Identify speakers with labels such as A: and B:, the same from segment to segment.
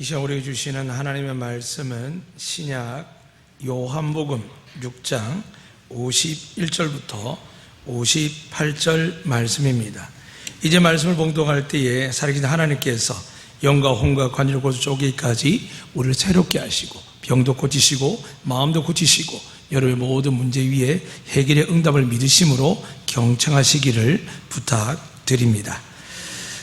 A: 이 시간 우리에게 주시는 하나님의 말씀은 신약 요한복음 6장 51절부터 58절 말씀입니다. 이제 말씀을 봉독할 때에 살아계신 하나님께서 영과 혼과 관절 골수 쪼개기까지 우리를 새롭게 하시고 병도 고치시고 마음도 고치시고 여러분의 모든 문제 위에 해결의 응답을 믿으심으로 경청하시기를 부탁드립니다.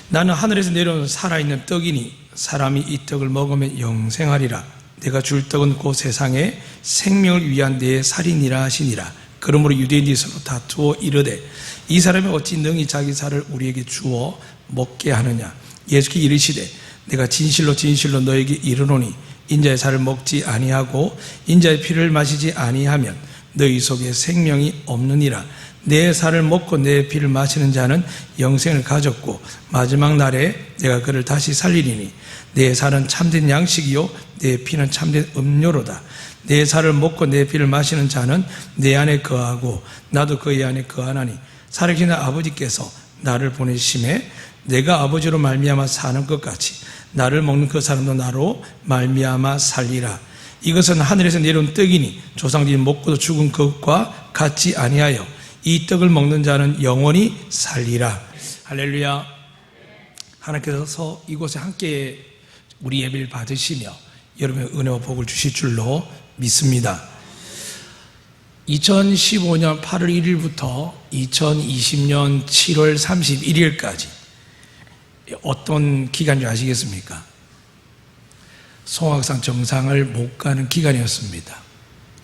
A: 나는 하늘에서 내려온 살아있는 떡이니 사람이 이 떡을 먹으면 영생하리라. 내가 줄 떡은 곧 세상에 생명을 위한 내 살이니라 하시니라. 그러므로 유대인들이 서로 다투어 이르되 이 사람이 어찌 능히 자기 살을 우리에게 주어 먹게 하느냐. 예수께서 이르시되 내가 진실로 진실로 너에게 이르노니 인자의 살을 먹지 아니하고 인자의 피를 마시지 아니하면 너희 속에 생명이 없느니라. 내 살을 먹고 내 피를 마시는 자는 영생을 가졌고 마지막 날에 내가 그를 다시 살리리니 내 살은 참된 양식이요 내 피는 참된 음료로다. 내 살을 먹고 내 피를 마시는 자는 내 안에 거하고 나도 그의 안에 거하나니 살아계신 아버지께서 나를 보내심에 내가 아버지로 말미암아 사는 것 같이 나를 먹는 그 사람도 나로 말미암아 살리라. 이것은 하늘에서 내려온 떡이니 조상들이 먹고도 죽은 것과 같지 아니하여 이 떡을 먹는 자는 영원히 살리라. 할렐루야. 하나님께서 이곳에 함께 우리 예배를 받으시며 여러분의 은혜와 복을 주실 줄로 믿습니다. 2015년 8월 1일부터 2020년 7월 31일까지 어떤 기간인지 아시겠습니까? 송악산 정상을 못 가는 기간이었습니다.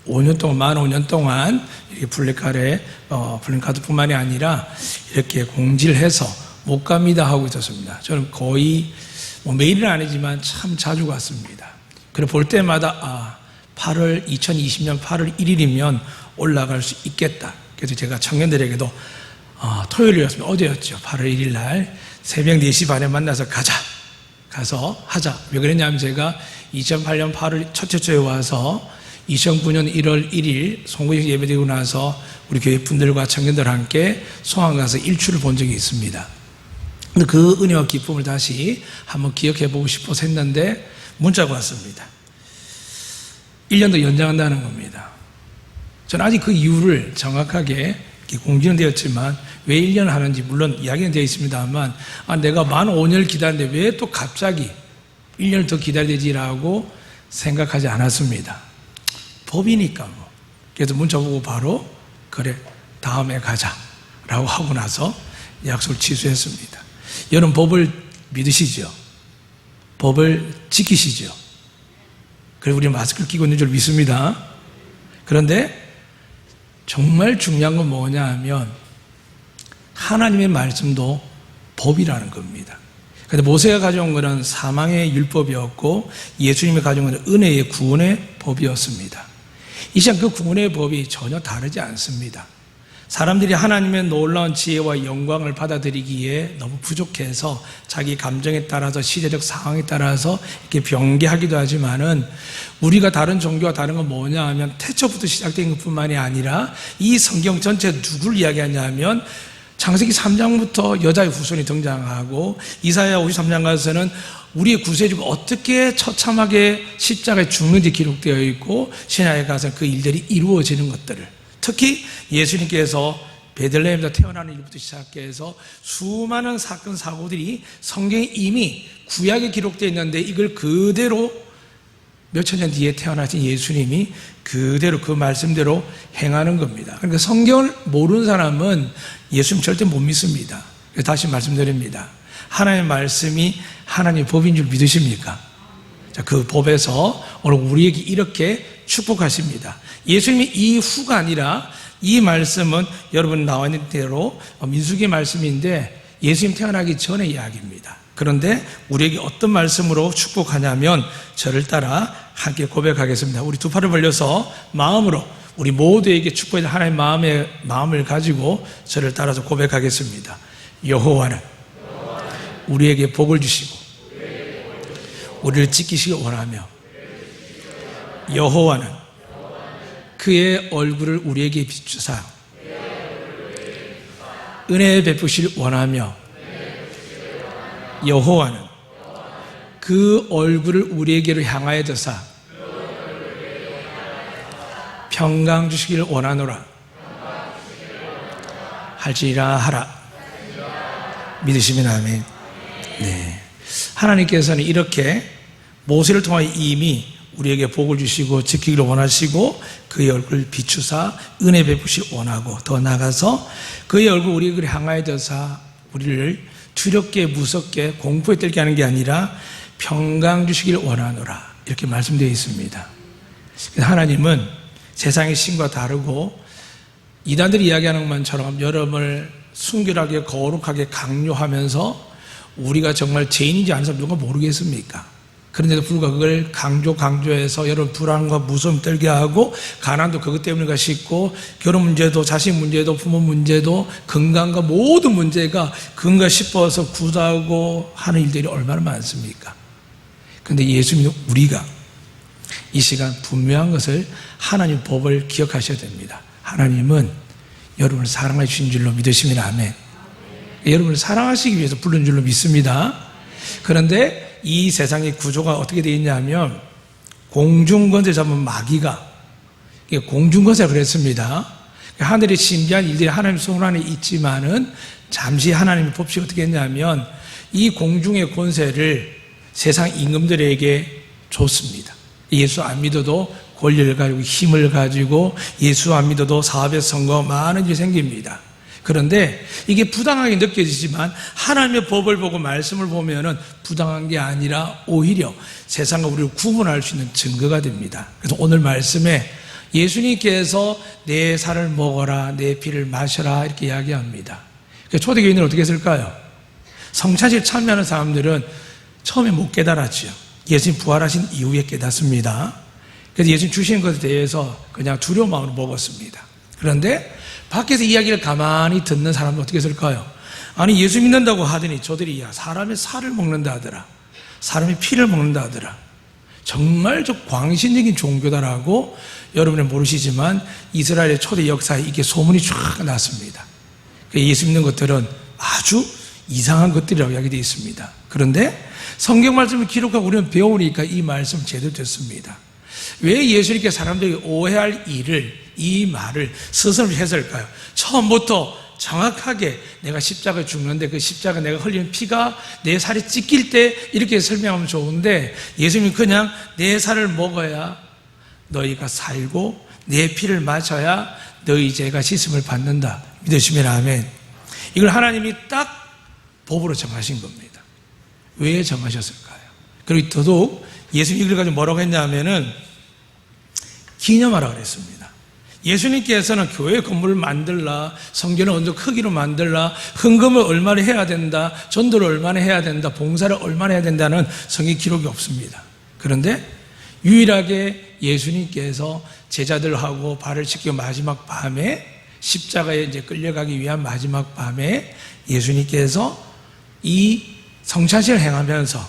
A: 5년 동안, 만 5년 동안 이렇게 플랜카드뿐만이 아니라 이렇게 공지를 해서 못 갑니다 하고 있었습니다. 저는 거의 매일은 아니지만 참 자주 갔습니다. 그래 볼 때마다 2020년 8월 1일이면 올라갈 수 있겠다. 그래서 제가 청년들에게도 토요일이었습니다. 어제였죠. 8월 1일 날 새벽 4시 반에 만나서 가서 하자. 왜 그랬냐면 제가 2008년 8월 첫째 주에 와서 2009년 1월 1일 송구식 예배드리고 나서 우리 교회 분들과 청년들 함께 송악 가서 일출을 본 적이 있습니다. 근데 그 은혜와 기쁨을 다시 한번 기억해 보고 싶어서 했는데 문자가 왔습니다. 1년 더 연장한다는 겁니다. 저는 아직 그 이유를 정확하게 공지는 되었지만 왜 1년 하는지 물론 이야기는 되어 있습니다만 내가 만 5년을 기다렸는데 왜 또 갑자기 1년을 더 기다려야 되지라고 생각하지 않았습니다. 법이니까 뭐. 그래서 문자 보고 바로 그래 다음에 가자라고 하고 나서 약속을 취소했습니다. 여러분 법을 믿으시죠? 법을 지키시죠? 그리고 우리 마스크를 끼고 있는 줄 믿습니다. 그런데 정말 중요한 건 뭐냐 하면 하나님의 말씀도 법이라는 겁니다. 그런데 모세가 가져온 것은 사망의 율법이었고 예수님이 가져온 것은 은혜의 구원의 법이었습니다. 이 시간 그 구원의 법이 전혀 다르지 않습니다. 사람들이 하나님의 놀라운 지혜와 영광을 받아들이기에 너무 부족해서 자기 감정에 따라서 시대적 상황에 따라서 이렇게 변개하기도 하지만은 우리가 다른 종교와 다른 건 뭐냐 하면 태초부터 시작된 것뿐만이 아니라 이 성경 전체 누구를 이야기하냐면 창세기 3장부터 여자의 후손이 등장하고 이사야 53장 가서는 우리의 구세주가 어떻게 처참하게 십자가에 죽는지 기록되어 있고 신약에 가서 그 일들이 이루어지는 것들을 특히 예수님께서 베들레헴에서 태어나는 일부터 시작해서 수많은 사건 사고들이 성경에 이미 구약에 기록되어 있는데 이걸 그대로 몇천 년 뒤에 태어나신 예수님이 그대로 그 말씀대로 행하는 겁니다. 그러니까 성경을 모르는 사람은 예수님 절대 못 믿습니다. 다시 말씀드립니다. 하나님의 말씀이 하나님의 법인 줄 믿으십니까? 자, 그 법에서 오늘 우리에게 이렇게 축복하십니다. 예수님이 이후가 아니라 이 말씀은 여러분 나와 있는 대로 민수기 말씀인데 예수님 태어나기 전의 이야기입니다. 그런데 우리에게 어떤 말씀으로 축복하냐면 저를 따라 함께 고백하겠습니다. 우리 두 팔을 벌려서 마음으로 우리 모두에게 축복의 하나님의 마음을 가지고 저를 따라서 고백하겠습니다. 여호와는 우리에게 복을 주시고 우리를 지키시기 원하며 여호와는 그의 얼굴을 우리에게 비추사 은혜 베푸시길 원하며 여호와는 그 얼굴을 우리에게로 향하여 드사 평강 주시기를 원하노라 할지니라 하라. 믿으시면 아멘. 네. 하나님께서는 이렇게 모세를 통하여 이미 우리에게 복을 주시고 지키기를 원하시고 그의 얼굴을 비추사 은혜 베푸시길 원하고 더 나아가서 그의 얼굴 우리에게 향하여 드사 우리를 두렵게 무섭게 공포에 떨게 하는 게 아니라 평강 주시기를 원하노라 이렇게 말씀되어 있습니다. 하나님은 세상의 신과 다르고 이단들이 이야기하는 것만처럼 여러분을 순결하게 거룩하게 강요하면서 우리가 정말 죄인인지 아는 사람 누가 모르겠습니까? 그런데도 불구하고 그걸 강조해서 여러분 불안과 무서움 떨게 하고 가난도 그것 때문인가 싶고 결혼 문제도 자식 문제도 부모 문제도 건강과 모든 문제가 그런가 싶어서 구다고 하는 일들이 얼마나 많습니까? 그런데 예수 믿는 우리가 이 시간 분명한 것을 하나님 법을 기억하셔야 됩니다. 하나님은 여러분을 사랑해 주신 줄로 믿으시면 아멘. 여러분을 사랑하시기 위해서 부른 줄로 믿습니다. 그런데 이 세상의 구조가 어떻게 되어 있냐면 공중권세 잡은 마귀가 공중권세라 그랬습니다. 하늘의 신비한 일들이 하나님 손 안에 있지만은 잠시 하나님의 법칙이 어떻게 했냐면 이 공중의 권세를 세상 임금들에게 줬습니다. 예수 안 믿어도 권리를 가지고 힘을 가지고 예수 안 믿어도 사업에 성공 많은 일이 생깁니다. 그런데 이게 부당하게 느껴지지만 하나님의 법을 보고 말씀을 보면은 부당한 게 아니라 오히려 세상과 우리를 구분할 수 있는 증거가 됩니다. 그래서 오늘 말씀에 예수님께서 내 살을 먹어라 내 피를 마셔라 이렇게 이야기합니다. 초대교인들은 어떻게 했을까요? 성찬식 참여하는 사람들은 처음에 못 깨달았죠. 예수님 부활하신 이후에 깨닫습니다. 그래서 예수님 주신 것에 대해서 그냥 두려운 마음으로 먹었습니다. 그런데 밖에서 이야기를 가만히 듣는 사람은 어떻게 했을까요? 아니 예수 믿는다고 하더니 저들이 야 사람의 살을 먹는다 하더라. 사람의 피를 먹는다 하더라. 정말 저 광신적인 종교다라고 여러분은 모르시지만 이스라엘의 초대 역사에 이게 소문이 쫙 났습니다. 예수 믿는 것들은 아주 이상한 것들이라고 이야기되어 있습니다. 그런데 성경 말씀을 기록하고 우리는 배우니까 이 말씀 제대로 됐습니다. 왜 예수님께 사람들이 오해할 이 말을 스스로 했을까요? 처음부터 정확하게 내가 십자가에 죽는데 그 십자가 내가 흘리는 피가 내 살이 찢길 때 이렇게 설명하면 좋은데 예수님이 그냥 내 살을 먹어야 너희가 살고 내 피를 마셔야 너희 죄가 씻음을 받는다. 믿으시면 아멘. 이걸 하나님이 딱 법으로 정하신 겁니다. 왜 정하셨을까요? 그리고 더더욱 예수님 이걸 가지고 뭐라고 했냐면은 기념하라고 그랬습니다. 예수님께서는 교회 건물을 만들라, 성전을 어느 정도 크기로 만들라, 헌금을 얼마나 해야 된다, 전도를 얼마나 해야 된다, 봉사를 얼마나 해야 된다는 성경 기록이 없습니다. 그런데 유일하게 예수님께서 제자들하고 발을 씻기고 마지막 밤에 십자가에 이제 끌려가기 위한 마지막 밤에 예수님께서 이 성찬식을 행하면서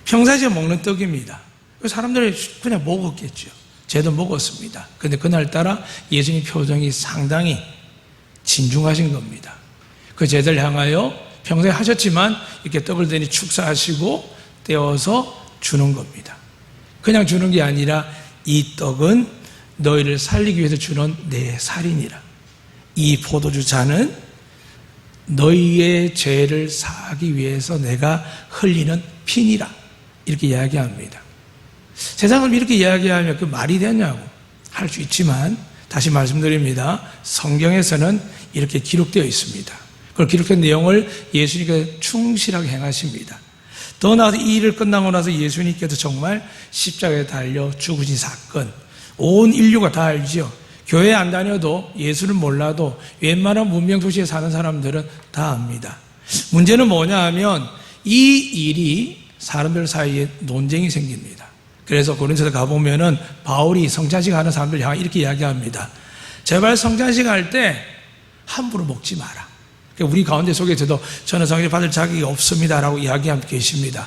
A: 평상시에 먹는 떡입니다. 사람들이 그냥 먹었겠죠. 저도 먹었습니다. 그런데 그날따라 예수님 표정이 상당히 진중하신 겁니다. 그 제자를 향하여 평소에 하셨지만 이렇게 떡을 대니 축사하시고 떼어서 주는 겁니다. 그냥 주는 게 아니라 이 떡은 너희를 살리기 위해서 주는 내 살이니라. 이 포도주 잔은 너희의 죄를 사하기 위해서 내가 흘리는 피니라. 이렇게 이야기합니다. 세상은 이렇게 이야기하면 그 말이 되냐고 할 수 있지만 다시 말씀드립니다. 성경에서는 이렇게 기록되어 있습니다. 그걸 기록된 내용을 예수님께서 충실하게 행하십니다. 더 나아가서 이 일을 끝나고 나서 예수님께서 정말 십자가에 달려 죽으신 사건 온 인류가 다 알죠. 교회 안 다녀도 예수를 몰라도 웬만한 문명 도시에 사는 사람들은 다 압니다. 문제는 뭐냐 하면 이 일이 사람들 사이에 논쟁이 생깁니다. 그래서 고린도서 가보면은 바울이 성찬식 하는 사람들 향해 이렇게 이야기합니다. 제발 성찬식 할 때 함부로 먹지 마라. 우리 가운데 속에서도 저는 성찬식 받을 자격이 없습니다라고 이야기하고 계십니다.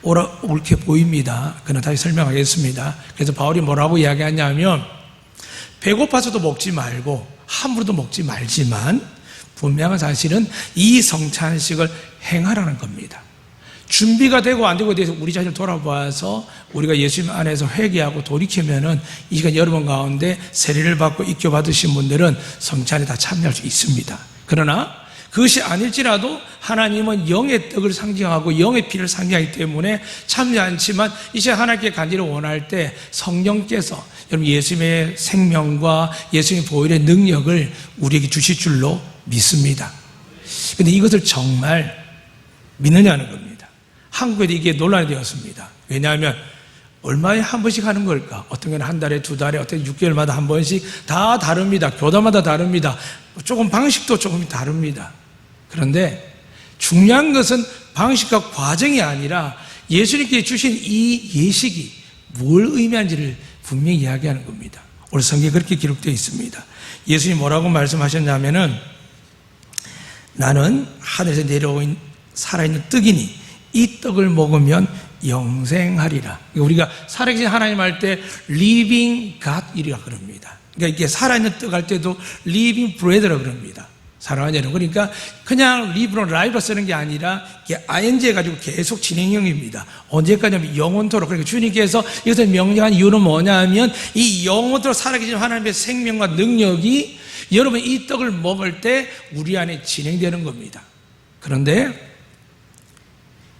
A: 옳게 보입니다. 그러나 다시 설명하겠습니다. 그래서 바울이 뭐라고 이야기하냐면 배고파서도 먹지 말고 함부로도 먹지 말지만 분명한 사실은 이 성찬식을 행하라는 겁니다. 준비가 되고 안 되고 대해서 우리 자신을 돌아봐서 우리가 예수님 안에서 회개하고 돌이키면은 이 시간 여러분 가운데 세례를 받고 입교 받으신 분들은 성찬에 다 참여할 수 있습니다. 그러나 그것이 아닐지라도 하나님은 영의 떡을 상징하고 영의 피를 상징하기 때문에 참여 않지만 이 시간 하나님께 간절히 원할 때 성령께서 여러분 예수님의 생명과 예수님의 보혈의 능력을 우리에게 주실 줄로 믿습니다. 그런데 이것을 정말 믿느냐는 겁니다. 한국에도 이게 논란이 되었습니다. 왜냐하면 얼마에 한 번씩 하는 걸까? 어떤 경우는 한 달에, 두 달에, 어떤 6개월마다 한 번씩 다 다릅니다. 교단마다 다릅니다. 조금 방식도 조금 다릅니다. 그런데 중요한 것은 방식과 과정이 아니라 예수님께 주신 이 예식이 뭘 의미하는지를 분명히 이야기하는 겁니다. 오늘 성경에 그렇게 기록되어 있습니다. 예수님이 뭐라고 말씀하셨냐면은 나는 하늘에서 내려온 살아있는 떡이니 이 떡을 먹으면 영생하리라. 우리가 살아계신 하나님 할 때 living God이라 그럽니다. 그러니까 이게 살아있는 떡 할 때도 living bread라 그럽니다. 사랑하는 여러분, 그러니까 그냥 live로 live로 쓰는 게 아니라 이게 ing 해가지고 계속 진행형입니다. 언제까지냐면 영원토록. 그러니까 주님께서 이것을 명령한 이유는 뭐냐 하면 이 영원토록 살아계신 하나님의 생명과 능력이 여러분 이 떡을 먹을 때 우리 안에 진행되는 겁니다. 그런데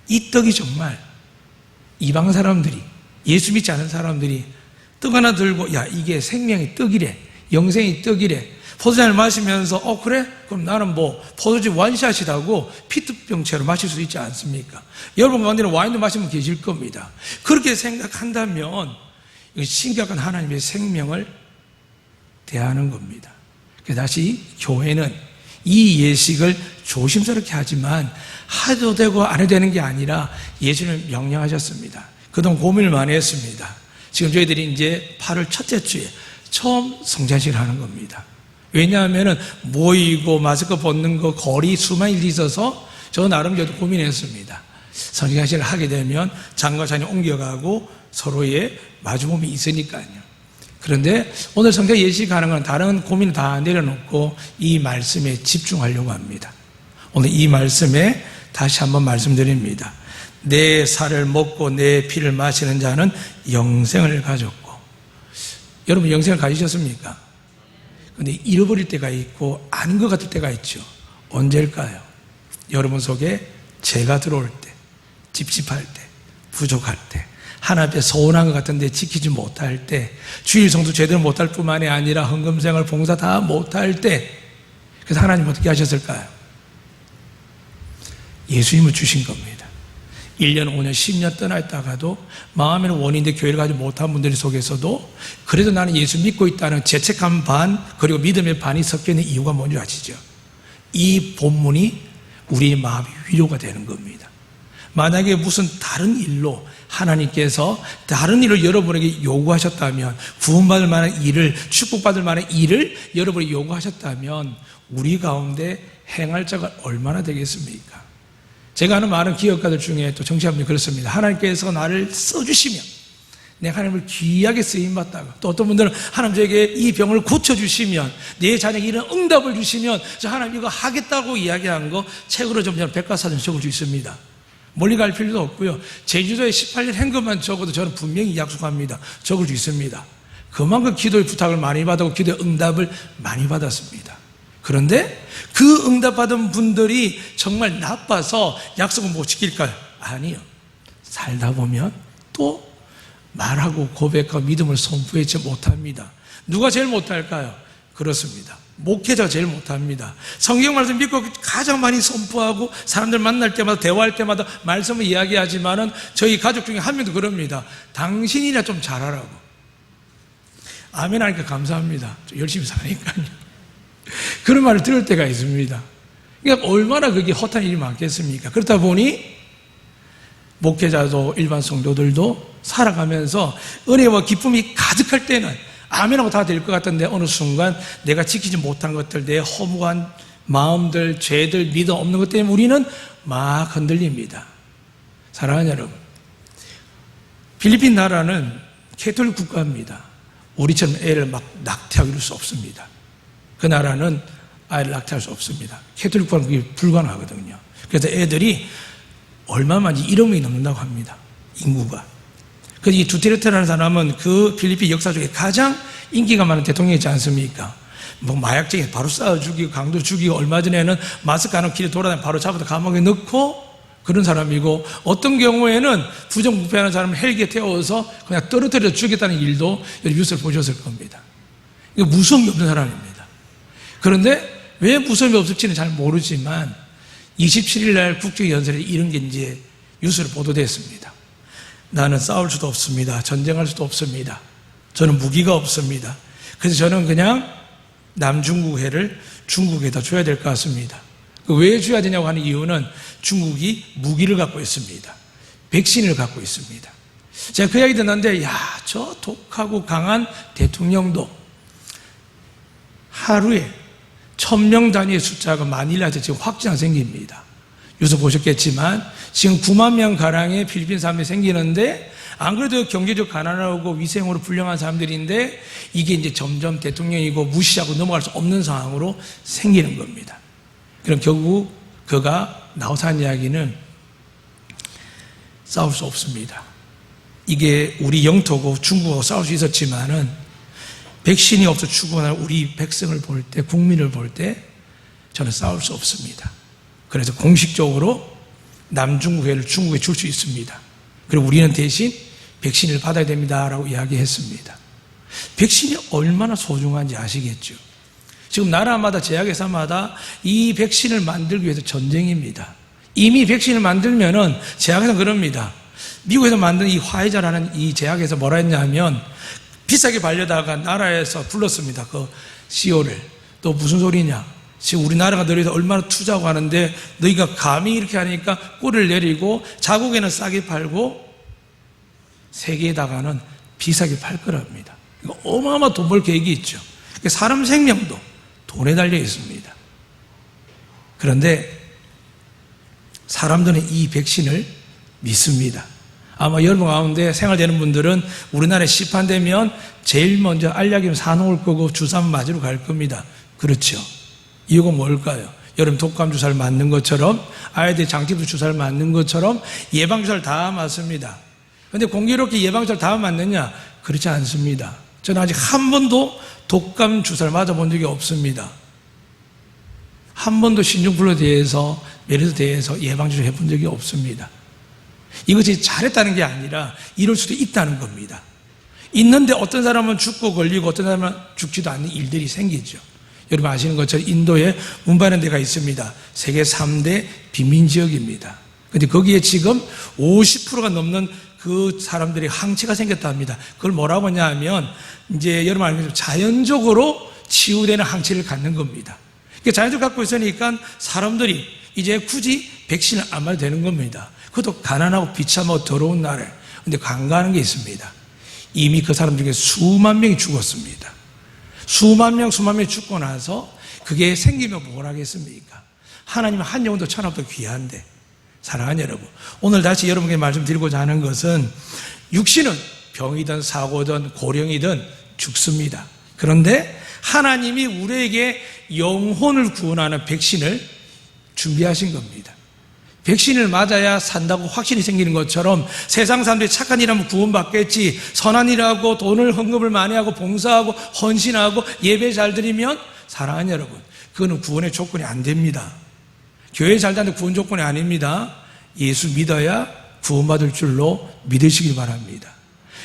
A: 이 떡이 정말 이방 사람들이, 예수 믿지 않은 사람들이 떡 하나 들고 야 이게 생명의 떡이래, 영생의 떡이래, 포도주를 마시면서 그래? 그럼 나는 뭐 포도주 원샷이라고 피트병째로 마실 수 있지 않습니까? 여러분 가운데는 와인도 마시면 계실 겁니다. 그렇게 생각한다면 심각한 하나님의 생명을 대하는 겁니다. 그래서 다시 교회는 이 예식을 조심스럽게 하지만 해도 되고 안 해도 되는 게 아니라 예수님을 명령하셨습니다. 그동안 고민을 많이 했습니다. 지금 저희들이 이제 8월 첫째 주에 처음 성찬식을 하는 겁니다. 왜냐하면 모이고 마스크 벗는 거 거리 수만 일이 있어서 저 나름 저도 고민했습니다. 성찬식을 하게 되면 장과 잔이 옮겨가고 서로의 마주봄이 있으니까요. 그런데 오늘 성찬 예식하는 건 다른 고민을 다 내려놓고 이 말씀에 집중하려고 합니다. 오늘 이 말씀에 다시 한번 말씀드립니다. 내 살을 먹고 내 피를 마시는 자는 영생을 가졌고, 여러분 영생을 가지셨습니까? 그런데 잃어버릴 때가 있고 아닌 것 같을 때가 있죠. 언제일까요? 여러분 속에 죄가 들어올 때, 찝찝할 때, 부족할 때, 하나님 앞에 서운한 것 같은데 지키지 못할 때, 주일 성도 제대로 못할 뿐만이 아니라 헌금생활 봉사 다 못할 때, 그래서 하나님 어떻게 하셨을까요? 예수님을 주신 겁니다. 1년, 5년, 10년 떠나 있다가도 마음에는 원인데 교회를 가지 못한 분들 속에서도 그래도 나는 예수 믿고 있다는 죄책감 반 그리고 믿음의 반이 섞여 있는 이유가 뭔지 아시죠? 이 본문이 우리의 마음의 위로가 되는 겁니다. 만약에 무슨 다른 일로 하나님께서 다른 일을 여러분에게 요구하셨다면, 구원받을 만한 일을, 축복받을 만한 일을 여러분이 요구하셨다면 우리 가운데 행할 자가 얼마나 되겠습니까? 제가 아는 많은 기업가들 중에 또 정치하분이 그렇습니다. 하나님께서 나를 써주시면 내가 하나님을 귀하게 쓰임받다가, 또 어떤 분들은 하나님 저에게 이 병을 고쳐주시면, 내 자녀에게 이런 응답을 주시면 저 하나님 이거 하겠다고 이야기한 거 책으로 좀 백과사전 적을 수 있습니다. 멀리 갈 필요도 없고요. 제주도에 18년 한 것만 적어도 저는 분명히 약속합니다. 적을 수 있습니다. 그만큼 기도의 부탁을 많이 받았고 기도의 응답을 많이 받았습니다. 그런데 그 응답받은 분들이 정말 나빠서 약속을 못 지킬까요? 아니요. 살다 보면 또 말하고 고백하고 믿음을 선포하지 못합니다. 누가 제일 못할까요? 그렇습니다. 목회자가 제일 못합니다. 성경 말씀 믿고 가장 많이 선포하고 사람들 만날 때마다 대화할 때마다 말씀을 이야기하지만은 저희 가족 중에 한 명도 그럽니다. 당신이나 좀 잘하라고. 아멘 하니까 감사합니다. 좀 열심히 사니까요. 그런 말을 들을 때가 있습니다. 그러니까 얼마나 그게 허탄 일이 많겠습니까? 그렇다 보니 목회자도 일반 성도들도 살아가면서 은혜와 기쁨이 가득할 때는 아멘하고 다 될 것 같은데 어느 순간 내가 지키지 못한 것들, 내 허무한 마음들, 죄들, 믿음 없는 것 때문에 우리는 막 흔들립니다. 사랑하는 여러분, 필리핀 나라는 캐톨릭 국가입니다. 우리처럼 애를 막 낙태하고 이럴 수 없습니다. 그 나라는 아이를 낙태할 수 없습니다. 캐톨릭 국가는 그게 불가능하거든요. 그래서 애들이 얼마만지 1억 명이 넘는다고 합니다. 인구가. 그래서 이 두테르테라는 사람은 그 필리핀 역사 중에 가장 인기가 많은 대통령이지 않습니까? 뭐 마약쟁이 바로 쏴 죽이고 강도 죽이고 얼마 전에는 마스크 안 하고 길에 돌아다니면 바로 잡아서 감옥에 넣고 그런 사람이고, 어떤 경우에는 부정부패하는 사람을 헬기에 태워서 그냥 떨어뜨려 죽였다는 일도 뉴스를 보셨을 겁니다. 이거 무서움이 없는 사람입니다. 그런데 왜 무서움이 없을지는 잘 모르지만 27일 날 국제연설에 이런 게 이제 뉴스로 보도됐습니다. 나는 싸울 수도 없습니다. 전쟁할 수도 없습니다. 저는 무기가 없습니다. 그래서 저는 그냥 남중국해를 중국에다 줘야 될 것 같습니다. 왜 줘야 되냐고 하는 이유는 중국이 무기를 갖고 있습니다. 백신을 갖고 있습니다. 제가 그 이야기 듣는데, 저 독하고 강한 대통령도 하루에 1000명 단위의 숫자가 마닐라에서 지금 확진이 생깁니다. 뉴스 보셨겠지만 지금 9만 명 가량의 필리핀 사람이 생기는데, 안 그래도 경제적 가난하고 위생으로 불량한 사람들인데 이게 이제 점점 대통령이고 무시하고 넘어갈 수 없는 상황으로 생기는 겁니다. 그럼 결국 그가 나와서 한 이야기는 싸울 수 없습니다. 이게 우리 영토고 중국하고 싸울 수 있었지만은 백신이 없어 죽어나는 우리 백성을 볼 때, 국민을 볼 때 저는 싸울 수 없습니다. 그래서 공식적으로 남중국해를 중국에 줄 수 있습니다. 그리고 우리는 대신 백신을 받아야 됩니다라고 이야기했습니다. 백신이 얼마나 소중한지 아시겠죠? 지금 나라마다 제약회사마다 이 백신을 만들기 위해서 전쟁입니다. 이미 백신을 만들면은 제약회사는 그럽니다. 미국에서 만든 이 화이자라는 이 제약회사 뭐라 했냐면 비싸게 발려다가 나라에서 불렀습니다. 그 CEO를. 또 무슨 소리냐? 지금 우리나라가 너희들 얼마나 투자하고 하는데 너희가 감히 이렇게 하니까 꼴을 내리고 자국에는 싸게 팔고 세계에다가는 비싸게 팔 거랍니다. 이거 어마어마한 돈 벌 계획이 있죠. 사람 생명도 돈에 달려 있습니다. 그런데 사람들은 이 백신을 믿습니다. 아마 여러분 가운데 생활되는 분들은 우리나라에 시판되면 제일 먼저 알약이면 사놓을 거고 주사 맞으러 갈 겁니다. 그렇죠. 이유가 뭘까요? 여러분 독감 주사를 맞는 것처럼, 아이들 장티푸 주사를 맞는 것처럼 예방 주사를 다 맞습니다. 그런데 공교롭게 예방 주사를 다 맞느냐? 그렇지 않습니다. 저는 아직 한 번도 독감 주사를 맞아본 적이 없습니다. 한 번도 신종플루에 대해서, 메르스에 대해서 예방주사를 해본 적이 없습니다. 이것이 잘했다는 게 아니라 이럴 수도 있다는 겁니다. 있는데 어떤 사람은 죽고 걸리고 어떤 사람은 죽지도 않는 일들이 생기죠. 여러분 아시는 것처럼 인도에 문바이라는 데가 있습니다. 세계 3대 빈민지역입니다. 그런데 거기에 지금 50%가 넘는 그 사람들이 항체가 생겼답니다. 그걸 뭐라고 하냐 하면 이제 여러분 알는 것처럼 자연적으로 치유되는 항체를 갖는 겁니다. 그러니까 자연적으로 갖고 있으니까 사람들이 이제 굳이 백신을 안 맞아도 되는 겁니다. 그것도 가난하고 비참하고 더러운 나라에. 그런데 간과하는 게 있습니다. 이미 그 사람 중에 수만 명이 죽었습니다. 수만 명이 죽고 나서 그게 생기면 뭘 하겠습니까? 하나님은 한 영혼도 천하보다 귀한데. 사랑하는 여러분, 오늘 다시 여러분께 말씀드리고자 하는 것은 육신은 병이든 사고든 고령이든 죽습니다. 그런데 하나님이 우리에게 영혼을 구원하는 백신을 준비하신 겁니다. 백신을 맞아야 산다고 확신이 생기는 것처럼 세상 사람들이 착한 일하면 구원받겠지, 선한 일하고 돈을 헌금을 많이 하고 봉사하고 헌신하고 예배 잘 드리면, 사랑하는 여러분, 그거는 구원의 조건이 안 됩니다. 교회 잘 다니는 구원 조건이 아닙니다. 예수 믿어야 구원받을 줄로 믿으시길 바랍니다.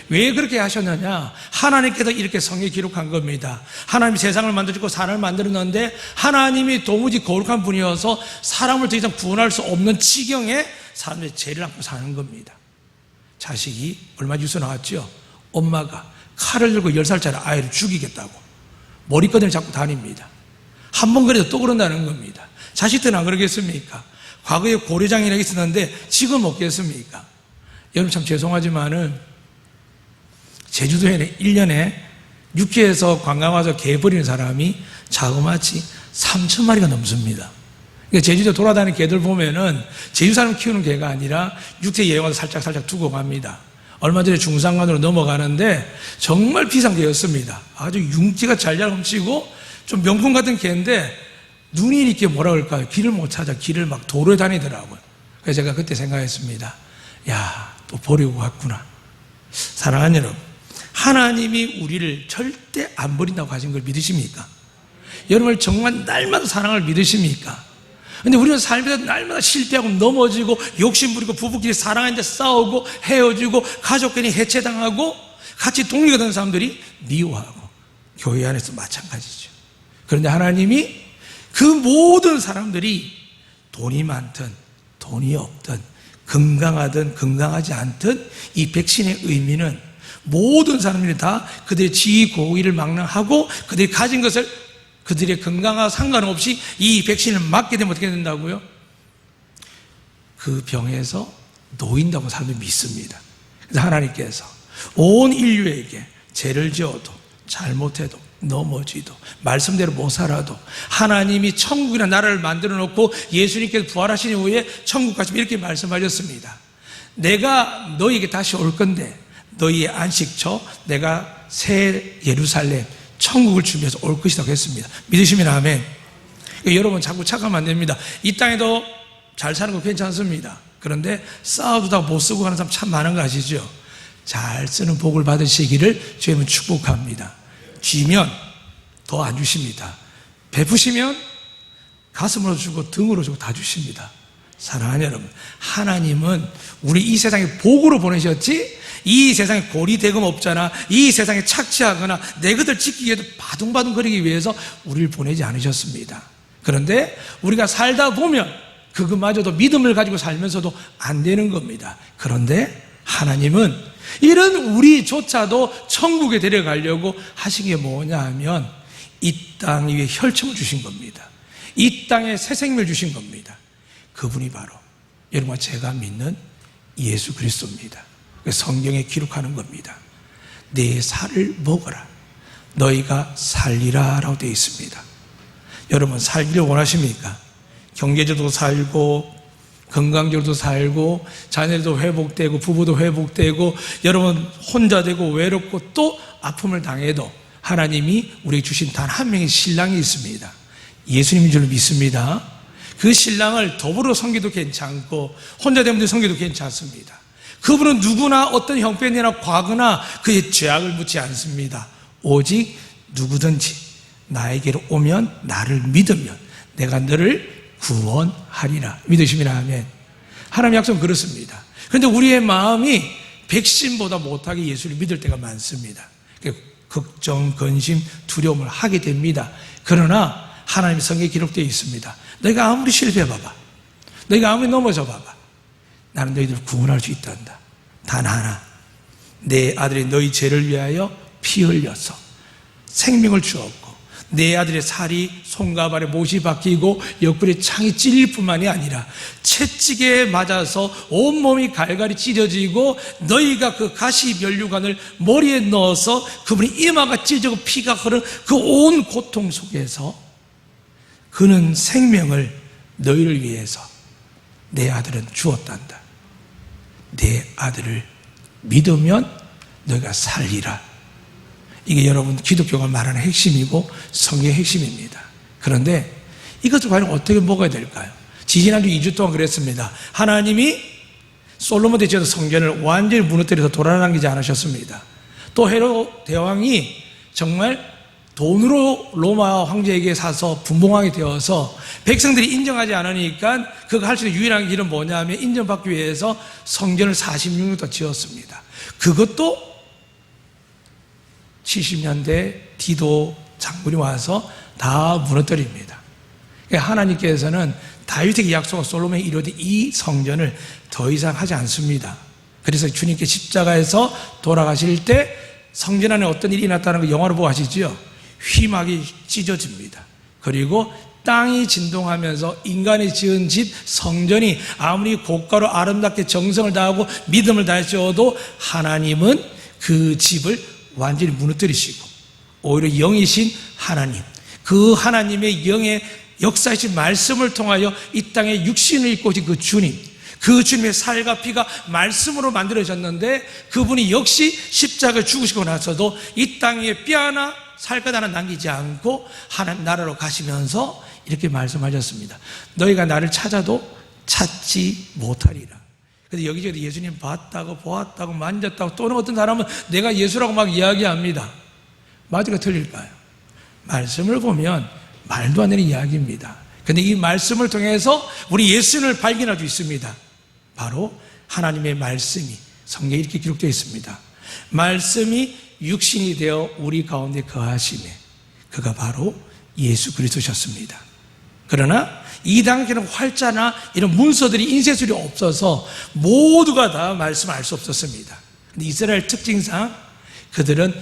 A: 왜 그렇게 하셨느냐? 하나님께서 이렇게 성경에 기록한 겁니다. 하나님이 세상을 만들고 사람을 만들었는데 하나님이 도무지 거룩한 분이어서 사람을 더 이상 구원할 수 없는 지경에 사람들이 죄를 안고 사는 겁니다. 자식이 얼마 뉴스 나왔죠? 엄마가 칼을 들고 10살짜리 아이를 죽이겠다고 머리끄댕이 잡고 다닙니다. 한 번 그래도 또 그런다는 겁니다. 자식들은 안 그러겠습니까? 과거에 고려장이라고 있었는데 지금 없겠습니까? 여러분 참 죄송하지만은 제주도에 1년에 육지에서 관광 와서 개 버리는 사람이 자그마치 3,000마리가 넘습니다. 그러니까 제주도 돌아다니는 개들 보면은 제주 사람 키우는 개가 아니라 육지에 와서 살짝 두고 갑니다. 얼마 전에 중산간으로 넘어가는데 정말 비싼 개였습니다. 아주 융기가 잘잘 훔치고 좀 명품 같은 개인데 눈이 이렇게 뭐라 그럴까요? 길을 못 찾아 길을 막 도로에 다니더라고요. 그래서 제가 그때 생각했습니다. 야, 또 버리고 갔구나. 사랑하는 여러분, 하나님이 우리를 절대 안 버린다고 하신 걸 믿으십니까? 여러분을 정말 날마다 사랑을 믿으십니까? 근데 우리는 삶에서 날마다 실패하고 넘어지고 욕심부리고 부부끼리 사랑하는데 싸우고 헤어지고 가족끼리 해체당하고 같이 독립이 된 사람들이 미워하고 교회 안에서 마찬가지죠. 그런데 하나님이 그 모든 사람들이 돈이 많든 돈이 없든 건강하든 건강하지 않든 이 백신의 의미는 모든 사람들이 다 그들의 지위 고위를 망라하고 그들이 가진 것을 그들의 건강과 상관없이 이 백신을 맞게 되면 어떻게 된다고요? 그 병에서 놓인다고 사람들이 믿습니다. 그래서 하나님께서 온 인류에게 죄를 지어도 잘못해도 넘어지도 말씀대로 못 살아도 하나님이 천국이나 나라를 만들어 놓고 예수님께서 부활하신 이후에 천국 가시면 이렇게 말씀하셨습니다. 내가 너희에게 다시 올 건데 너희의 안식처 내가 새 예루살렘 천국을 준비해서 올 것이라고 했습니다. 믿으시면 아멘. 여러분 자꾸 착각하면 안 됩니다. 이 땅에도 잘 사는 거 괜찮습니다. 그런데 쌓아두다가 못 쓰고 가는 사람 참 많은 거 아시죠? 잘 쓰는 복을 받으시기를 주님은 축복합니다. 쥐면 더 안 주십니다. 베푸시면 가슴으로 주고 등으로 주고 다 주십니다. 사랑하는 여러분, 하나님은 우리 이 세상에 복으로 보내셨지 이 세상에 고리대금 없잖아, 이 세상에 착취하거나 내 것을 지키기 위해서 바둥바둥거리기 위해서 우리를 보내지 않으셨습니다. 그런데 우리가 살다 보면 그것마저도 믿음을 가지고 살면서도 안 되는 겁니다. 그런데 하나님은 이런 우리조차도 천국에 데려가려고 하신 게 뭐냐 하면 이 땅 위에 혈청을 주신 겁니다. 이 땅에 새 생명을 주신 겁니다. 그분이 바로 여러분과 제가 믿는 예수 그리스도입니다. 성경에 기록하는 겁니다. 내 살을 먹어라 너희가 살리라 라고 되어 있습니다. 여러분 살기를 원하십니까? 경제적으로 살고 건강적으로도 살고 자녀들도 회복되고 부부도 회복되고 여러분 혼자 되고 외롭고 또 아픔을 당해도 하나님이 우리에게 주신 단 한 명의 신랑이 있습니다. 예수님인 줄 믿습니다. 그 신랑을 더불어 섬기도 괜찮고 혼자 되면 섬기도 괜찮습니다. 그분은 누구나 어떤 형편이나 과거나 그의 죄악을 묻지 않습니다. 오직 누구든지 나에게로 오면 나를 믿으면 내가 너를 구원하리라. 믿으시면 아멘. 하나님 약속은 그렇습니다. 그런데 우리의 마음이 백신보다 못하게 예수를 믿을 때가 많습니다. 걱정, 근심, 두려움을 하게 됩니다. 그러나 하나님 성경에 기록되어 있습니다. 너희가 아무리 실패해봐봐, 너희가 아무리 넘어져 봐봐, 나는 너희들을 구원할 수 있단다. 단 하나, 내 아들이 너희 죄를 위하여 피 흘려서 생명을 주었고 내 아들의 살이 손과 발에 못이 박히고 옆구리에 창이 찔릴 뿐만이 아니라 채찍에 맞아서 온몸이 갈갈이 찢어지고 너희가 그 가시 면류관을 머리에 넣어서 그분이 이마가 찢어지고 피가 흐르는 그 온 고통 속에서 그는 생명을 너희를 위해서 내 아들은 주었단다. 내 아들을 믿으면 너희가 살리라. 이게 여러분 기독교가 말하는 핵심이고 성경의 핵심입니다. 그런데 이것을 과연 어떻게 먹어야 될까요? 지지난주 2주 동안 그랬습니다. 하나님이 솔로몬 대제도 성전을 완전히 무너뜨려서 돌아남기지 않으셨습니다. 또 헤롯 대왕이 정말 돈으로 로마 황제에게 사서 분봉하게 되어서 백성들이 인정하지 않으니까 그거 할 수 있는 유일한 길은 뭐냐면 인정받기 위해서 성전을 46년 동안 지었습니다. 그것도 70년대 디도 장군이 와서 다 무너뜨립니다. 그러니까 하나님께서는 다윗에게 약속한 솔로몬이 이르되 이 성전을 더 이상 하지 않습니다. 그래서 주님께 십자가에서 돌아가실 때 성전 안에 어떤 일이 났다는 걸 영화로 보고 아시죠? 휘막이 찢어집니다. 그리고 땅이 진동하면서 인간이 지은 집 성전이 아무리 고가로 아름답게 정성을 다하고 믿음을 다했어도 하나님은 그 집을 완전히 무너뜨리시고 오히려 영이신 하나님, 그 하나님의 영의 역사이신 말씀을 통하여 이 땅에 육신을 입고 오신 그 주님, 그 주님의 살과 피가 말씀으로 만들어졌는데 그분이 역시 십자가에 죽으시고 나서도 이 땅에 뼈 하나 살것 하나 남기지 않고 하나님 나라로 가시면서 이렇게 말씀하셨습니다. 너희가 나를 찾아도 찾지 못하리라. 그래서 여기저기 예수님 봤다고 보았다고 만졌다고, 또는 어떤 사람은 내가 예수라고 막 이야기합니다. 맞을까 틀릴까요? 말씀을 보면 말도 안 되는 이야기입니다. 그런데 이 말씀을 통해서 우리 예수님을 발견할 수 있습니다. 바로 하나님의 말씀이 성경에 이렇게 기록되어 있습니다. 말씀이 육신이 되어 우리 가운데 거하심에 그가 바로 예수 그리스도셨습니다. 그러나 이 당시에는 활자나 이런 문서들이 인쇄술이 없어서 모두가 다 말씀을 알 수 없었습니다. 그런데 이스라엘 특징상 그들은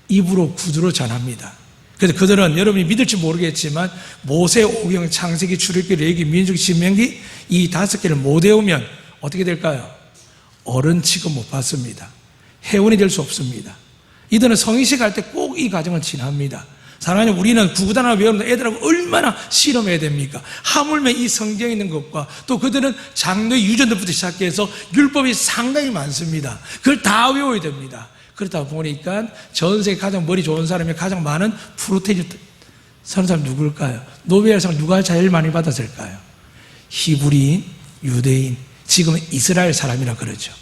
A: 입으로 구두로 전합니다. 그래서 그들은 여러분이 믿을지 모르겠지만 모세, 오경, 창세기, 출애굽기, 레위기, 민수기, 신명기 이 5개를 못 외우면 어떻게 될까요? 어른 취급 못 받습니다. 회원이 될 수 없습니다. 이들은 성인식 할 때 꼭 이 과정을 지납니다. 사랑하는 우리는 구구단 하나 외우는데 애들하고 얼마나 실험해야 됩니까? 하물며 이 성경에 있는 것과 또 그들은 장로의 유전들부터 시작해서 율법이 상당히 많습니다. 그걸 다 외워야 됩니다. 그렇다 보니까 전 세계 가장 머리 좋은 사람이 가장 많은 프로테인 사는 사람 누굴까요? 노벨상 누가 제일 많이 받았을까요? 히브리인, 유대인, 지금은 이스라엘 사람이라 그러죠.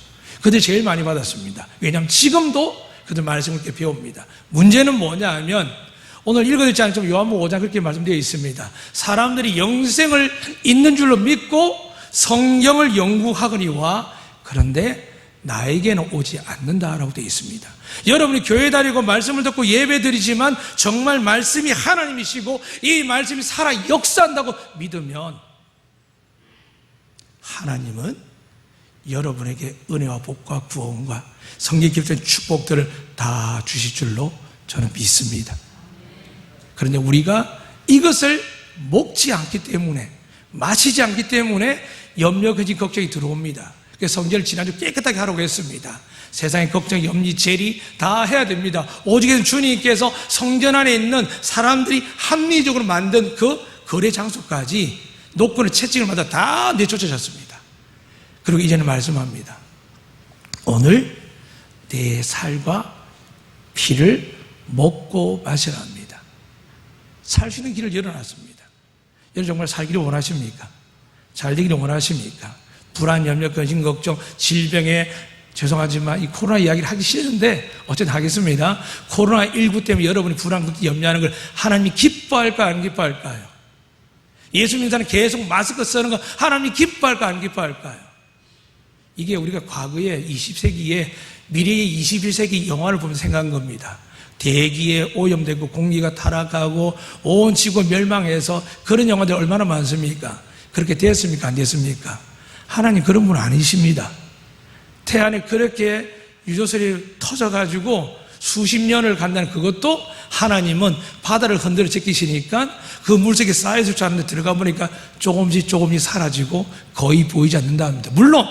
A: 그들이 제일 많이 받았습니다. 왜냐하면 지금도 그들 말씀을 이렇게 배웁니다. 문제는 뭐냐 하면 오늘 읽어드리지 않지만 요한복음 5장 그렇게 말씀되어 있습니다. 사람들이 영생을 있는 줄로 믿고 성경을 연구하거니와 그런데 나에게는 오지 않는다라고 되어 있습니다. 여러분이 교회 다니고 말씀을 듣고 예배 드리지만 정말 말씀이 하나님이시고 이 말씀이 살아 역사한다고 믿으면 하나님은 여러분에게 은혜와 복과 구원과 성경에 기록된 축복들을 다 주실 줄로 저는 믿습니다. 그런데 우리가 이것을 먹지 않기 때문에, 마시지 않기 때문에 염려, 근심, 걱정이 들어옵니다. 그래서 성경을 지난주 깨끗하게 하라고 했습니다. 세상의 걱정, 염려, 재리 다 해야 됩니다. 오직은 주님께서 성전 안에 있는 사람들이 합리적으로 만든 그 거래 장소까지 노건을 채찍을 마다 다 내쫓으셨습니다. 그리고 이제는 말씀합니다. 오늘 내 살과 피를 먹고 마시라 합니다. 살 수 있는 길을 열어놨습니다. 여러분 정말 살기를 원하십니까? 잘 되기를 원하십니까? 불안, 염려, 근심, 걱정, 질병에 죄송하지만 이 코로나 이야기를 하기 싫은데 어쨌든 하겠습니다. 코로나19 때문에 여러분이 불안, 걱정, 염려하는 걸 하나님이 기뻐할까 안 기뻐할까요? 예수 믿는 사람은 계속 마스크 쓰는 거 하나님이 기뻐할까 안 기뻐할까요? 이게 우리가 과거에 20세기에 미래의 21세기 영화를 보면서 생각한 겁니다. 대기에 오염되고 공기가 타락하고 온 지구가 멸망해서 그런 영화들 얼마나 많습니까? 그렇게 됐습니까? 안 됐습니까? 하나님 그런 분 아니십니다. 태안에 그렇게 유조설이 터져가지고 수십 년을 간다는 그것도 하나님은 바다를 흔들어 제끼시니까 그 물속에 쌓여있을 줄 알았는데 들어가 보니까 조금씩 사라지고 거의 보이지 않는다 합니다. 물론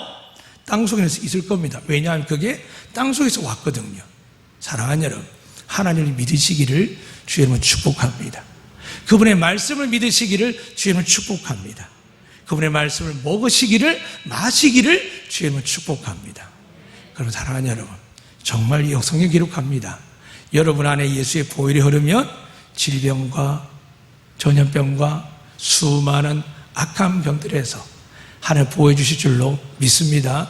A: 땅속에는 있을 겁니다. 왜냐하면 그게 땅속에서 왔거든요. 사랑하는 여러분, 하나님을 믿으시기를 주의 이름으로 축복합니다. 그분의 말씀을 믿으시기를 주의 이름으로 축복합니다. 그분의 말씀을 먹으시기를 마시기를 주의 이름으로 축복합니다. 그럼 사랑하는 여러분, 정말 이 성경 기록합니다. 여러분 안에 예수의 보혈이 흐르면 질병과 전염병과 수많은 악한 병들에서 하나님 보호해 주실 줄로 믿습니다.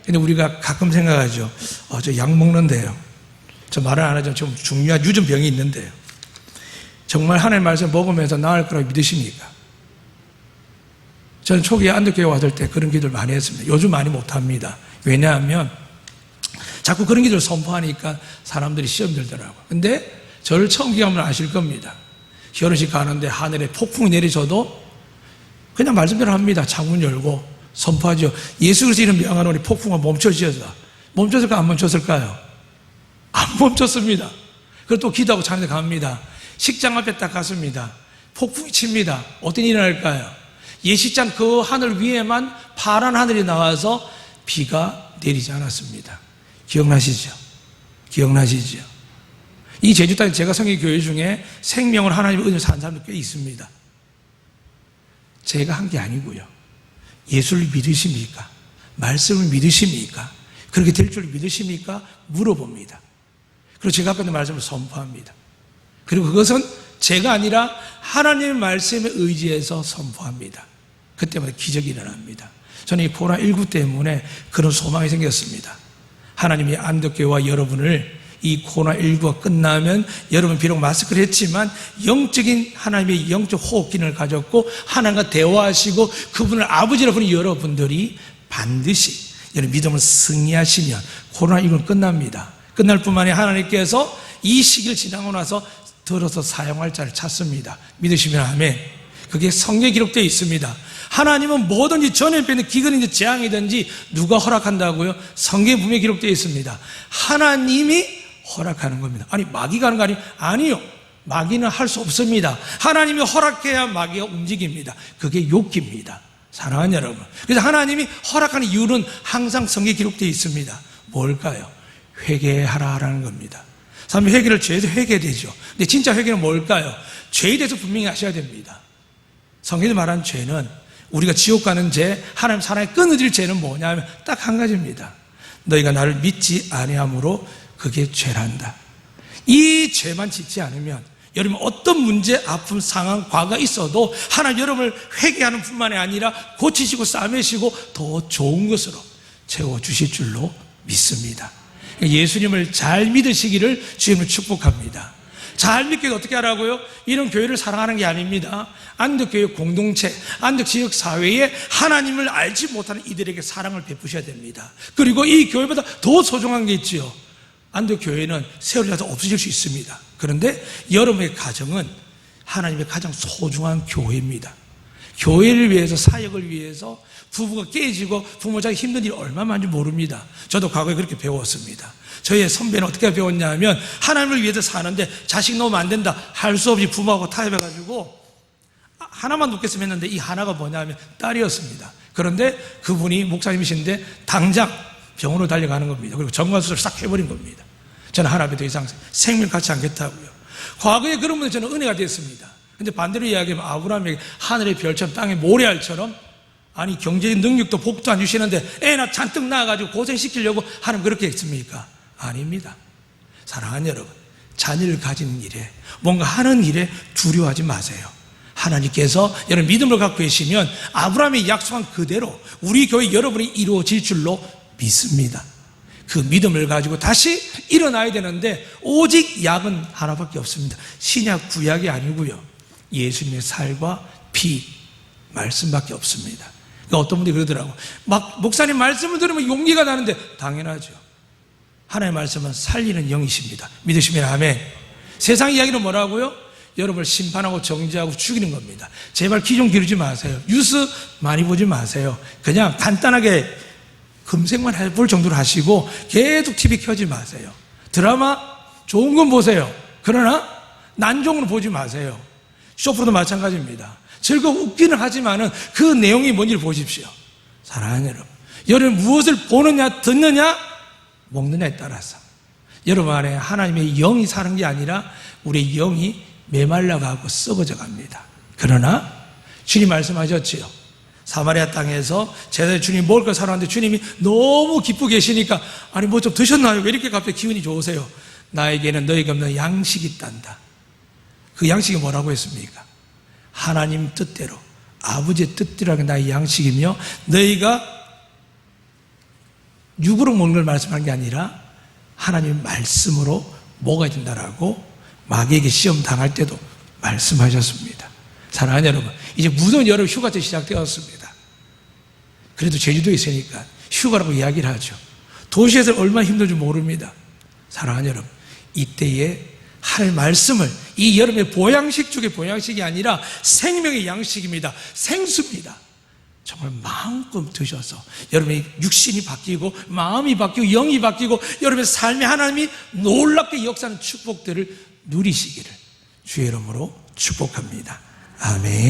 A: 근데 우리가 가끔 생각하죠. 저 약 먹는데요. 저 말을 안 하지만 좀 중요한 유전병이 있는데요. 정말 하나님의 말씀 먹으면서 나을 거라고 믿으십니까? 저는 초기에 안덕교회 왔을 때 그런 기도를 많이 했습니다. 요즘 많이 못합니다. 왜냐하면 자꾸 그런 기도를 선포하니까 사람들이 시험 들더라고요. 근데 저를 처음 기억하면 아실 겁니다. 결혼식 가는데 하늘에 폭풍이 내리셔도 그냥 말씀대로 합니다. 창문 열고 선포하죠. 예수 그리스도 이름 명하노니 폭풍은 멈춰지었다. 멈췄을까 안 멈췄을까요? 안 멈췄습니다. 그리고 또 기도하고 창에 갑니다. 식장 앞에 딱 갔습니다. 폭풍이 칩니다. 어떤 일이 일어날까요? 예식장 그 하늘 위에만 파란 하늘이 나와서 비가 내리지 않았습니다. 기억나시죠? 기억나시죠? 이 제주 땅에 제가 섬긴 교회 중에 생명을 하나님의 은혜로 사는 사람도 꽤 있습니다. 제가 한 게 아니고요. 예수를 믿으십니까? 말씀을 믿으십니까? 그렇게 될 줄 믿으십니까? 물어봅니다. 그리고 제가 아까 말씀을 선포합니다. 그리고 그것은 제가 아니라 하나님의 말씀에 의지해서 선포합니다. 그때마다 기적이 일어납니다. 저는 이 코로나19 때문에 그런 소망이 생겼습니다. 하나님이 안덕교회와 여러분을 이 코로나19가 끝나면 여러분 비록 마스크를 했지만 영적인 하나님의 영적 호흡기능을 가졌고 하나님과 대화하시고 그분을 아버지로 부르는 여러분들이 반드시 여러분 믿음을 승리하시면 코로나19는 끝납니다. 끝날 뿐만 아니라 하나님께서 이 시기를 지나고 나서 들어서 사용할 자를 찾습니다. 믿으시면 아멘. 그게 성경에 기록되어 있습니다. 하나님은 뭐든지 전염병이든 기근이든 재앙이든지 누가 허락한다고요? 성경에 분명히 기록되어 있습니다. 하나님이 허락하는 겁니다. 아니 마귀가 하는 거 아니요. 마귀는 할 수 없습니다. 하나님이 허락해야 마귀가 움직입니다. 그게 욕기입니다. 사랑하는 여러분, 그래서 하나님이 허락하는 이유는 항상 성경에 기록되어 있습니다. 뭘까요? 회개하라라는 겁니다. 사람이 회개를 죄에서 회개되죠. 근데 진짜 회개는 뭘까요? 죄에 대해서 분명히 아셔야 됩니다. 성경에서 말하는 죄는 우리가 지옥 가는 죄, 하나님 사랑에 끊어질 죄는 뭐냐면 딱 한 가지입니다. 너희가 나를 믿지 아니함으로 그게 죄란다. 이 죄만 짓지 않으면 여러분 어떤 문제, 아픔, 상황, 과거가 있어도 하나님 여러분을 회개하는 뿐만이 아니라 고치시고 싸매시고 더 좋은 것으로 채워주실 줄로 믿습니다. 예수님을 잘 믿으시기를 주님을 축복합니다. 잘 믿게 어떻게 하라고요? 이런 교회를 사랑하는 게 아닙니다. 안덕교회 공동체, 안덕지역 사회에 하나님을 알지 못하는 이들에게 사랑을 베푸셔야 됩니다. 그리고 이 교회보다 더 소중한 게 있지요. 안덕교회는 세월이 가서 없어질 수 있습니다. 그런데 여러분의 가정은 하나님의 가장 소중한 교회입니다. 교회를 위해서, 사역을 위해서 부부가 깨지고 부모 자기 힘든 일이 얼마나 많은지 모릅니다. 저도 과거에 그렇게 배웠습니다. 저희의 선배는 어떻게 배웠냐면 하나님을 위해서 사는데 자식 놓으면 안 된다. 할 수 없이 부모하고 타협해가지고 하나만 놓겠으면 했는데 이 하나가 뭐냐면 딸이었습니다. 그런데 그분이 목사님이신데 당장 병원으로 달려가는 겁니다. 그리고 정관수술을 싹 해버린 겁니다. 저는 하나님께 더 이상 생명 갖지 않겠다고요. 과거에 그런 분이 저는 은혜가 됐습니다. 근데 반대로 이야기하면 아브라함에게 하늘의 별처럼 땅의 모래알처럼 아니 경제적 능력도 복도 안 주시는데 애나 잔뜩 낳아가지고 고생시키려고 하나님 그렇게 했습니까? 아닙니다. 사랑하는 여러분, 자녀를 가진 일에 뭔가 하는 일에 두려워하지 마세요. 하나님께서 여러분 믿음을 갖고 계시면 아브라함이 약속한 그대로 우리 교회 여러분이 이루어질 줄로 믿습니다. 그 믿음을 가지고 다시 일어나야 되는데 오직 약은 하나밖에 없습니다. 신약 구약이 아니고요. 예수님의 살과 피, 말씀밖에 없습니다. 그러니까 어떤 분들이 그러더라고요. 막 목사님 말씀을 들으면 용기가 나는데 당연하죠. 하나님의 말씀은 살리는 영이십니다. 믿으시면 아멘. 세상 이야기는 뭐라고요? 여러분을 심판하고 정죄하고 죽이는 겁니다. 제발 기 좀 기르지 마세요. 뉴스 많이 보지 마세요. 그냥 간단하게 검색만 해볼 정도로 하시고 계속 TV 켜지 마세요. 드라마 좋은 건 보세요. 그러나 난종은 보지 마세요. 쇼프로도 마찬가지입니다. 즐거워 웃기는 하지만은 그 내용이 뭔지를 보십시오. 사랑하는 여러분, 여러분 무엇을 보느냐 듣느냐 먹느냐에 따라서 여러분 안에 하나님의 영이 사는 게 아니라 우리의 영이 메말라가고 썩어져 갑니다. 그러나 주님 말씀하셨지요. 사마리아 땅에서 제자들 주님 먹을 걸 사러 왔는데 주님이 너무 기쁘 계시니까 아니 뭐 좀 드셨나요? 왜 이렇게 갑자기 기운이 좋으세요? 나에게는 너희가 없는 양식이 있단다. 그 양식이 뭐라고 했습니까? 하나님 뜻대로 아버지의 뜻대로 하는 나의 양식이며 너희가 육으로 먹는 걸 말씀한 게 아니라 하나님의 말씀으로 먹어야 된다라고 마귀에게 시험 당할 때도 말씀하셨습니다. 사랑하는 여러분, 이제 무더운 여름 휴가철 시작되었습니다. 그래도 제주도에 있으니까 휴가라고 이야기를 하죠. 도시에서 얼마나 힘들지 모릅니다. 사랑하는 여러분, 이때에 할 말씀을 이 여름의 보양식 중에 보양식이 아니라 생명의 양식입니다. 생수입니다. 정말 마음껏 드셔서 여러분의 육신이 바뀌고 마음이 바뀌고 영이 바뀌고 여러분의 삶에 하나님이 놀랍게 역사하는 축복들을 누리시기를 주의 이름으로 축복합니다. 아멘.